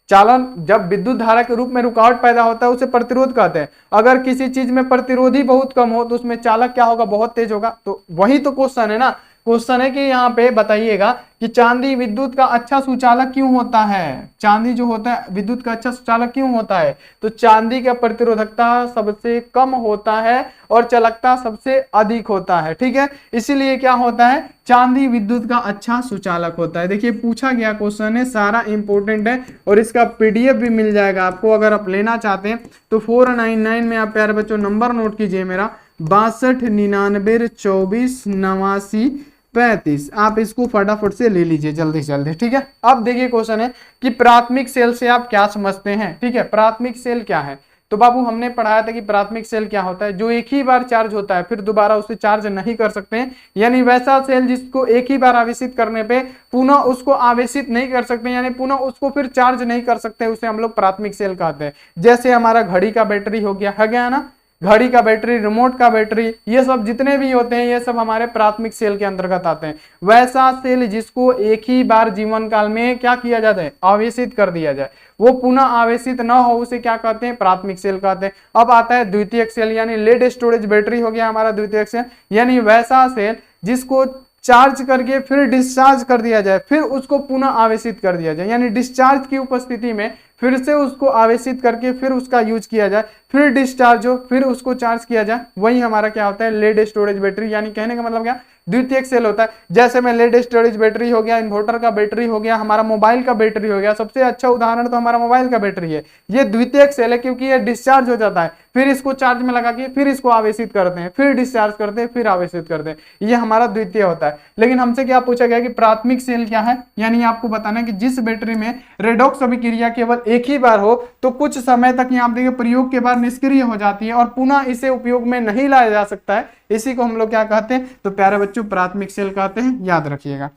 चालन। जब विद्युत धारा के रूप में रुकावट पैदा होता है उसे प्रतिरोध कहते हैं। अगर किसी चीज में प्रतिरोधी बहुत कम हो तो उसमें चालक क्या होगा, बहुत तेज होगा। तो वही तो क्वेश्चन है ना। क्वेश्चन है कि यहाँ पे बताइएगा कि चांदी विद्युत का अच्छा सुचालक क्यों होता है। चांदी जो होता है विद्युत का अच्छा सुचालक क्यों होता है, तो चांदी का प्रतिरोधकता सबसे कम होता है और चालकता सबसे अधिक होता है। ठीक है, इसीलिए क्या होता है, चांदी विद्युत का अच्छा सुचालक होता है। देखिए पूछा गया क्वेश्चन है, सारा इंपॉर्टेंट है और इसका पीडीएफ भी मिल जाएगा आपको अगर आप लेना चाहते हैं तो 499 में। आप प्यारे बच्चों नंबर नोट कीजिए मेरा, 6299248935। आप इसको फटाफट से ले लीजिए जल्दी से जल्दी। ठीक है, अब देखिए क्वेश्चन है कि प्राथमिक सेल से आप क्या समझते हैं। ठीक है, प्राथमिक सेल क्या है, तो बाबू हमने पढ़ाया था कि प्राथमिक सेल क्या होता है, जो एक ही बार चार्ज होता है फिर दोबारा उसे चार्ज नहीं कर सकते हैं। यानी वैसा सेल जिसको एक ही बार आवेशित करने पे पुनः उसको आवेशित नहीं कर सकते, यानी पुनः उसको फिर चार्ज नहीं कर सकते, उसे हम लोग प्राथमिक सेल कहते हैं। जैसे हमारा घड़ी का बैटरी हो गया, है गया ना, घड़ी का बैटरी, रिमोट का बैटरी, ये सब जितने भी होते हैं ये सब हमारे प्राथमिक सेल के अंतर्गत आते हैं। वैसा सेल जिसको एक ही बार जीवन काल में क्या किया जाता है, आवेशित कर दिया जाए, वो पुनः आवेशित न हो उसे क्या कहते हैं, प्राथमिक सेल कहते हैं। अब आता है द्वितीयक सेल, यानी लेड स्टोरेज बैटरी हो गया हमारा द्वितीयक सेल, यानी वैसा सेल जिसको चार्ज करके फिर डिस्चार्ज कर दिया जाए, फिर उसको पुनः आवेशित कर दिया जाए, यानी डिस्चार्ज की उपस्थिति में फिर से उसको आवेशित करके फिर उसका यूज किया जाए, फिर डिस्चार्ज हो फिर उसको चार्ज किया जाए, वही हमारा क्या होता है, लेड स्टोरेज बैटरी। यानी कहने का मतलब क्या, द्वितीयक सेल होता है। जैसे में लेड स्टोरेज बैटरी हो गया, इन्वर्टर का बैटरी हो गया, हमारा मोबाइल का बैटरी हो गया, सबसे अच्छा उदाहरण तो हमारा मोबाइल का बैटरी है। ये द्वितीयक सेल है क्योंकि ये डिस्चार्ज हो जाता है, फिर इसको चार्ज में लगा के फिर इसको आवेशित करते हैं, फिर डिस्चार्ज करते हैं, फिर आवेशित करते हैं, ये हमारा द्वितीय होता है। लेकिन हमसे क्या पूछा गया कि प्राथमिक सेल क्या है, यानी आपको बताना है कि जिस बैटरी में रेडॉक्स अभिक्रिया केवल एक ही बार हो तो कुछ समय तक यहाँ देखिए प्रयोग के बाद निष्क्रिय हो जाती है और पुनः इसे उपयोग में नहीं लाया जा सकता है, इसी को हम लोग क्या कहते हैं, तो प्यारे बच्चों प्राथमिक सेल कहते हैं, याद रखिएगा।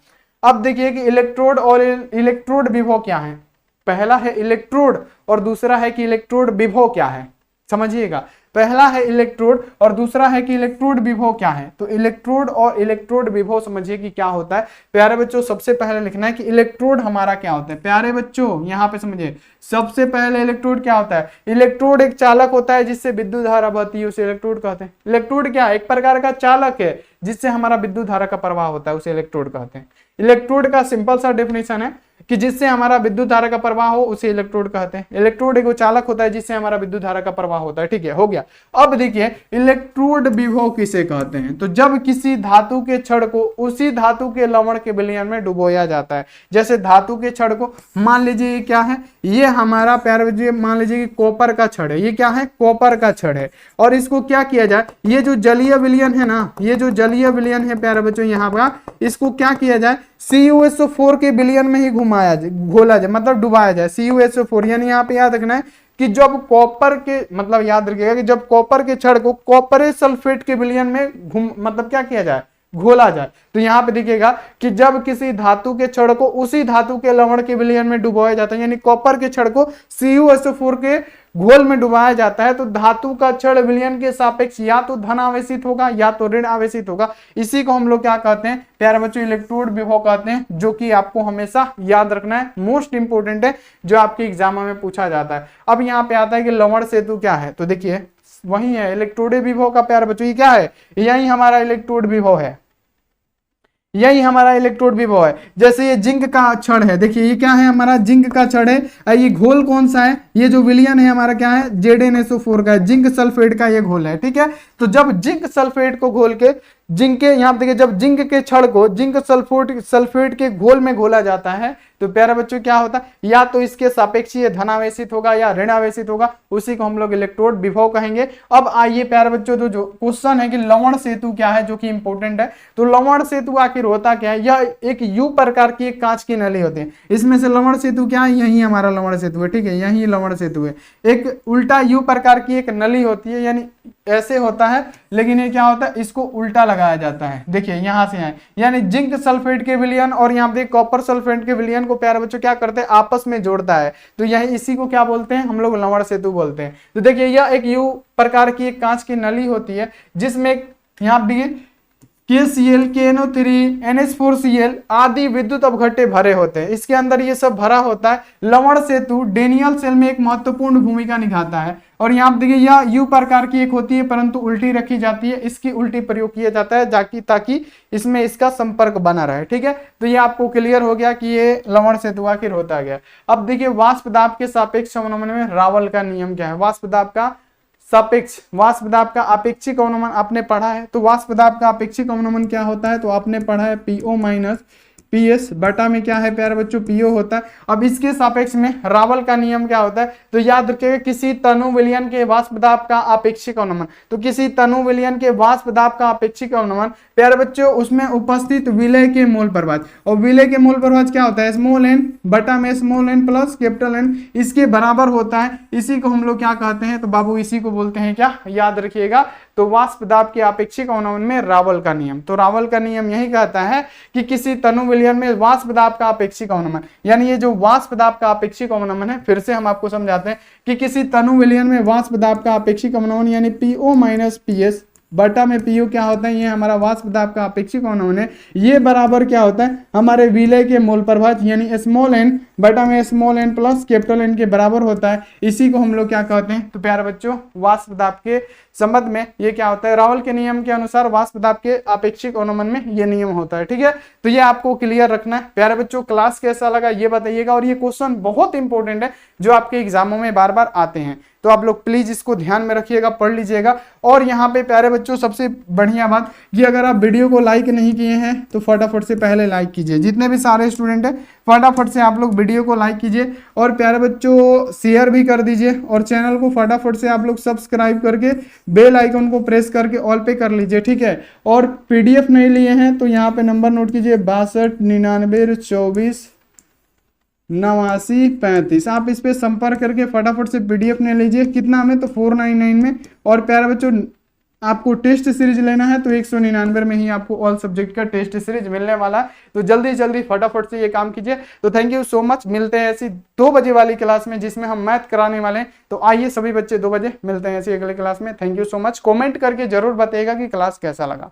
अब देखिए कि इलेक्ट्रोड और इलेक्ट्रोड विभव क्या है। पहला है इलेक्ट्रोड और दूसरा है कि इलेक्ट्रोड विभव क्या है, समझिएगा। पहला है इलेक्ट्रोड और दूसरा है कि इलेक्ट्रोड विभव क्या है। तो इलेक्ट्रोड और इलेक्ट्रोड विभव समझिए कि क्या होता है। प्यारे बच्चों सबसे पहले लिखना है कि इलेक्ट्रोड हमारा क्या होता है। प्यारे बच्चों यहाँ पे समझिए, सबसे पहले इलेक्ट्रोड क्या होता है, इलेक्ट्रोड एक चालक होता है जिससे विद्युत धारा बहती है, उसे इलेक्ट्रोड कहते हैं। इलेक्ट्रोड क्या है, एक प्रकार का चालक है जिससे हमारा विद्युत धारा का प्रवाह होता है, उसे इलेक्ट्रोड कहते हैं। इलेक्ट्रोड का सिंपल सा डेफिनेशन है कि जिससे हमारा विद्युत धारा का प्रवाह हो उसे इलेक्ट्रोड कहते हैं। इलेक्ट्रोड एक चालक होता है जिससे हमारा विद्युत धारा का प्रवाह होता है। ठीक है, हो गया। अब देखिए इलेक्ट्रोड विभव किसे कहते हैं, तो जब किसी धातु के छड़ को उसी धातु के लवण के विलयन में डुबोया जाता है। जैसे धातु के छड़ को मान लीजिए क्या है, ये हमारा प्यारे मान लीजिए कि कॉपर का छड़ है, ये क्या है, कॉपर का छड़ है, और इसको क्या किया जाए, ये जो जलीय विलयन है ना, ये जो जलीय विलयन है प्यारे बच्चों यहाँ का, इसको क्या किया जाए, CuSO4 के विलयन में ही घुमाया जाए, घोला जाए, मतलब डुबाया जाए, CuSO4। यानी यहाँ पे याद रखना है कि जब कॉपर के, मतलब याद रखिएगा कि जब कॉपर के छड़ को कॉपर सल्फेट के विलयन में मतलब क्या किया जाए, घोला जाए। तो यहाँ पे देखिएगा कि जब किसी धातु के छड़ को उसी धातु के लवण के विलयन में डुबाया जाता है, यानी कॉपर के छड़ को CuSO4 के घोल में डुबाया जाता है, तो धातु का छड़ विलयन के सापेक्ष या तो धन आवेशित होगा या तो ऋण आवेशित होगा। इसी को हम लोग क्या कहते हैं प्यारे बच्चों, इलेक्ट्रोड विभव कहते हैं, जो कि आपको हमेशा याद रखना है, मोस्ट इंपोर्टेंट है, जो आपके एग्जाम में पूछा जाता है। अब यहाँ पे आता है कि लवण सेतु क्या है, तो देखिए वही है इलेक्ट्रोड विभव का प्यारे बच्चों, ये क्या है, यही हमारा इलेक्ट्रोड विभव है, यही हमारा इलेक्ट्रोड विभव है। जैसे ये जिंक का छड़ है, देखिए ये क्या है, हमारा जिंक का छड़ है। ये घोल कौन सा है, ये जो विलयन है हमारा क्या है, ZnSO4 का है, जिंक सल्फेट का ये घोल है, ठीक है। तो जब जिंक सल्फेट को घोल के जिंक के, यहाँ देखिए जब जिंक के छड़ को जिंक सल्फेट के घोल में घोला जाता है, तो प्यारे बच्चों क्या होता है, या तो इसके सापेक्षीय धनावेशित होगा या ऋण आवेशित होगा, उसी को हम लोग इलेक्ट्रोड विभव कहेंगे। अब आइए प्यारे बच्चों, जो क्वेश्चन है कि लवण सेतु क्या है, जो कि इंपॉर्टेंट है। तो लवण सेतु आखिर होता क्या है, यह एक U प्रकार की एक कांच की नली होती है। इसमें से लवण सेतु क्या है, यही हमारा लवण सेतु है, ठीक है, यही लवण सेतु है। एक उल्टा U प्रकार की एक नली होती है, यानी ऐसे होता है, लेकिन ये क्या होता है, इसको उल्टा लगाया जाता है। देखिए यहां से है, यानी जिंक सल्फेट के विलयन और यहाँ पे कॉपर सल्फेट के विलयन को प्यारे बच्चों क्या करते हैं, आपस में जोड़ता है। तो यही इसी को क्या बोलते हैं, हम लोग लवण सेतु बोलते हैं। तो देखिए यह एक U प्रकार की एक कांच की नली होती है, जिसमें यहाँ देखिए KCl, KNO3, NH4Cl आदि विद्युत अवघट्टे भरे होते हैं। इसके अंदर ये सब भरा होता है। लवण सेतु डेनियल सेल में एक महत्वपूर्ण भूमिका निभाता है। और यहाँ देखिए यह U प्रकार की एक होती है, परंतु उल्टी रखी जाती है, इसकी उल्टी प्रयोग किया जाता है ताकि इसमें इसका संपर्क बना रहे, ठीक है। तो ये आपको क्लियर हो गया कि ये लवण सेतु आखिर होता गया। अब देखिए वाष्प दाब के सापेक्ष अवनमन में रावल का नियम क्या है। वाष्प दाब का सापेक्ष, वाष्प दाब का आपेक्षिक अवनमन आपने पढ़ा है। तो वाष्प दाब का आपेक्षिक अवनमन क्या होता है, तो आपने पढ़ा है PO माइनस PS बटा में क्या है प्यारे बच्चों, PO होता है। अब इसके सापेक्ष में रावल का नियम क्या होता है, तो याद रखिएगा किसी तनु विलयन के वाष्प दाब का आपेक्षिक अवनमन। तो किसी तनु विलयन के वाष्प दाब का आपेक्षिक अवनमन प्यारे बच्चों, उसमें उपस्थित विलय के मोल प्रभाज, और विलय के मोल प्रभाज क्या होता है, स्मॉल n बटा में small n plus capital N, इसके बराबर होता है। इसी को हम लोग क्या कहते हैं, तो बाबू इसी को बोलते हैं क्या, याद रखिएगा, तो वाष्प दाब के आपेक्षिक अवनमन में रावल का नियम। तो रावल का नियम यही कहता है कि किसी तनु विलयन में वाष्प दाब का आपेक्षिक अवनमन, यानी ये जो वाष्प दाब का आपेक्षिक अवनमन है, फिर से हम आपको समझाते हैं कि किसी तनु विलयन में वाष्प दाब का आपेक्षिक अवनमन यानी PO माइनस PS बटा में PO क्या होता है, ये हमारा वाष्प दाब का आपेक्षिक अवनमन है। ये बराबर क्या होता है, हमारे विलय के मोल प्रभाज यानी स्मॉल n बटा में small n plus capital N के बराबर होता है। इसी को हम लोग क्या कहते हैं, तो प्यारे बच्चों वाष्प दाब के संबंध में ये क्या होता है, रावल के नियम के अनुसार वाष्प दाब के आपेक्षिक अवनमन में ये नियम होता है, ठीक है। तो ये आपको क्लियर रखना है। प्यारे बच्चों क्लास कैसा लगा ये बताइएगा, और ये क्वेश्चन बहुत इंपॉर्टेंट है, जो आपके एग्जामों में बार बार आते हैं। तो आप लोग प्लीज इसको ध्यान में रखिएगा, पढ़ लीजिएगा। और यहाँ पे प्यारे बच्चों सबसे बढ़िया बात कि अगर आप वीडियो को लाइक नहीं किए हैं तो फटाफट से पहले लाइक कीजिए। जितने भी सारे स्टूडेंट हैं फटाफट से आप लोग वीडियो को लाइक कीजिए, और प्यारे बच्चों शेयर भी कर दीजिए, और चैनल को फटाफट से आप लोग सब्सक्राइब करके बेल आइकन को प्रेस करके ऑल पे कर लीजिए, ठीक है। और PDF नहीं लिए हैं तो यहाँ पे नंबर नोट कीजिए 62 99 24 89 35। आप इस पे संपर्क करके फटाफट से PDF ले लीजिए। कितना में, तो 499 में। और प्यारे बच्चों आपको टेस्ट सीरीज लेना है तो 199 में ही आपको ऑल सब्जेक्ट का टेस्ट सीरीज मिलने वाला है। तो जल्दी जल्दी फटाफट से ये काम कीजिए। तो थैंक यू सो मच। मिलते हैं ऐसी 2 बजे वाली क्लास में जिसमें हम मैथ कराने वाले हैं। तो आइए सभी बच्चे 2 बजे मिलते हैं ऐसी अगले क्लास में। Thank you so much. Comment करके जरूर बताइएगा कि क्लास कैसा लगा।